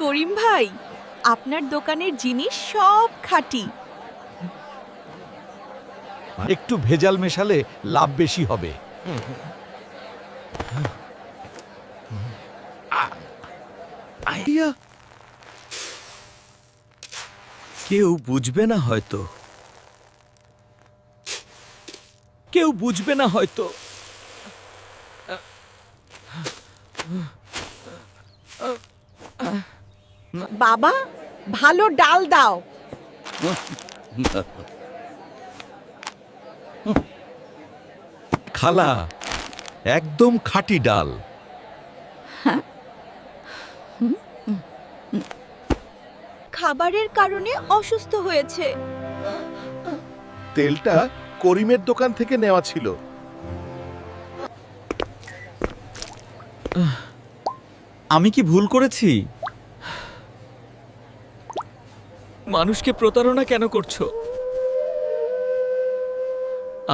করিম ভাই, আপনার দোকানের জিনিস সব খাঁটি। একটু ভেজাল মেশালে লাভ বেশি হবে। কেউ বুঝবে না হয়তো, কেউ বুঝবে না হয়তো। বাবা, ভালো ডাল দাও। খালা, একদম খাঁটি ডাল। খাবারের কারণে অসুস্থ হয়েছে। তেলটা করিমের দোকান থেকে নেওয়া ছিল। আমি কি ভুল করেছি? মানুষকে প্রতারণা কেন করছো?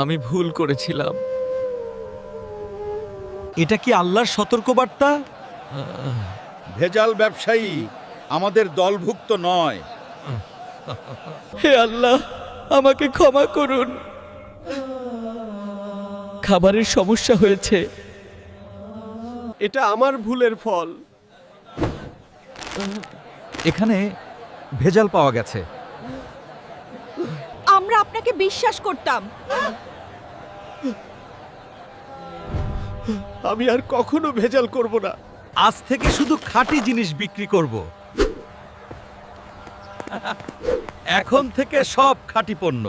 আমি ভুল করেছিলাম। এটা কি আল্লাহর সতর্কবার্তা? ভেজাল ব্যবসায়ী আমাদের দলভুক্ত নয়। হে আল্লাহ, আমাকে ক্ষমা করুন। খাবারের সমস্যা হয়েছে, এটা আমার ভুলের ফল। এখানে ভেজাল পাওয়া গেছে। আমরা আপনাকে বিশ্বাস করতাম। আমি আর কখনো ভেজাল করব না। আজ থেকে শুধু খাঁটি জিনিস বিক্রি করব। এখন থেকে সব খাঁটি পণ্য।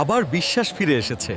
আবার বিশ্বাস ফিরে এসেছে।